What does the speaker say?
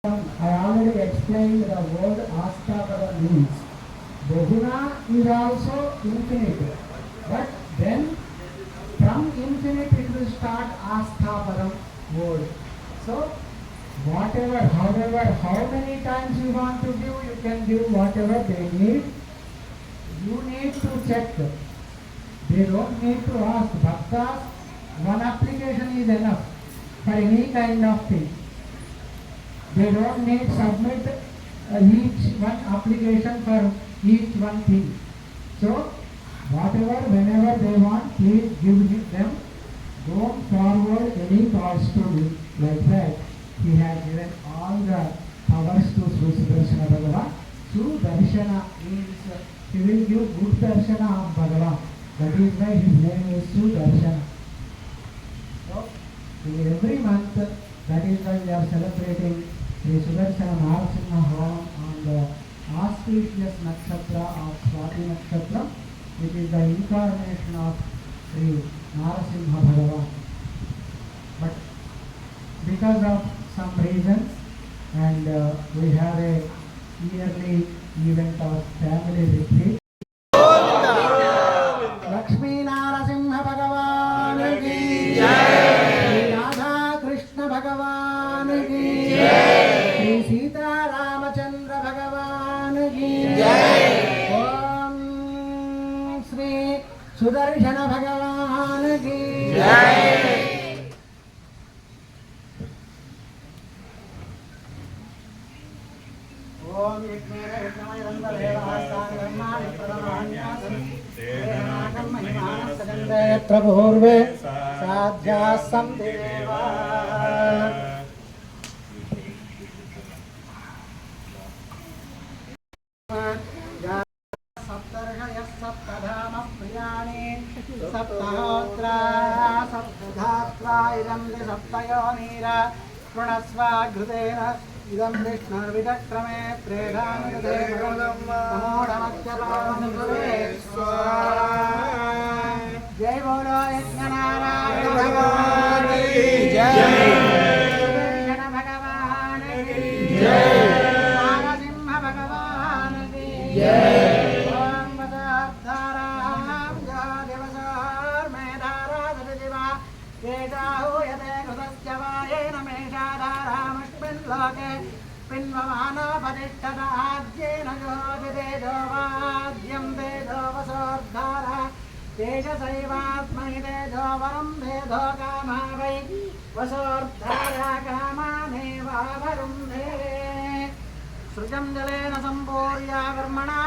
I already explained the word Astapara means. Bahuna is also infinite. But then from infinite it will start Asthaparam word. So whatever, however, how many times you want to give, you can give whatever they need. You need to check. They don't need to ask. Bhaktas, one application is enough for any kind of thing. They don't need submit each one application for each one thing. So whatever, whenever they want, please give them. Don't forward any calls to me like that. He has given all the powers to Sri Sudarshana Bhagavan. Sudarshana means he will give good darshana of Bhagavan. That is why his name is Sudarshana. So every month, that is why we are celebrating Sri Sudarshana Narasimha Hovam on the auspicious nakshatra of Swati Nakshatra, which is the incarnation of Sri Narasimha Bhagavan. But because of some reasons, and we have a yearly event of family retreat. Lakshmi Narasimha Bhagavan ki Jai, Radha Krishna Bhagavan ki Jai, Sri Sita Ramachandra Bhagavan ki Jai, Om Sri Sudarshana Bhagavan ki Jai. ओम यज्ञेन यज्ञमय रंगदेवास्तानि धर्माणि प्रदमान्यासं तेनाकं महिमानं सजन्ते यत्र पूर्वे साध्याः सन्ति देवा सप्तर्षयः सप्तधामः प्रियाणि सप्तहोत्रा सप्तधात्रा इदं सप्तयोनिरा प्रणस्व घृतेन इदं विष्णुर्विचक्रमे प्रेधानुदे नमोढमच्चरानुगुरे जय बोलो यज्ञनारायण भगवान की जय, सुदर्शन भगवान की जय, नारसिंह भगवान की जय। ओम वसाधारां दिवसार मेधारा सदिवा केशाहूयते कृतस्य वायेन मेषाधारामस्मिन् लोके पिन्वमानोपतिष्ठताद्येन योजितेजो वाद्यं तेजो वसोर्धारः तेजसैवास्मै तेजो वरं भेदो कामः वै वसोर्धारः कामानेवावरुन्धे सृजं जलेन सम्पूर्य कर्मणा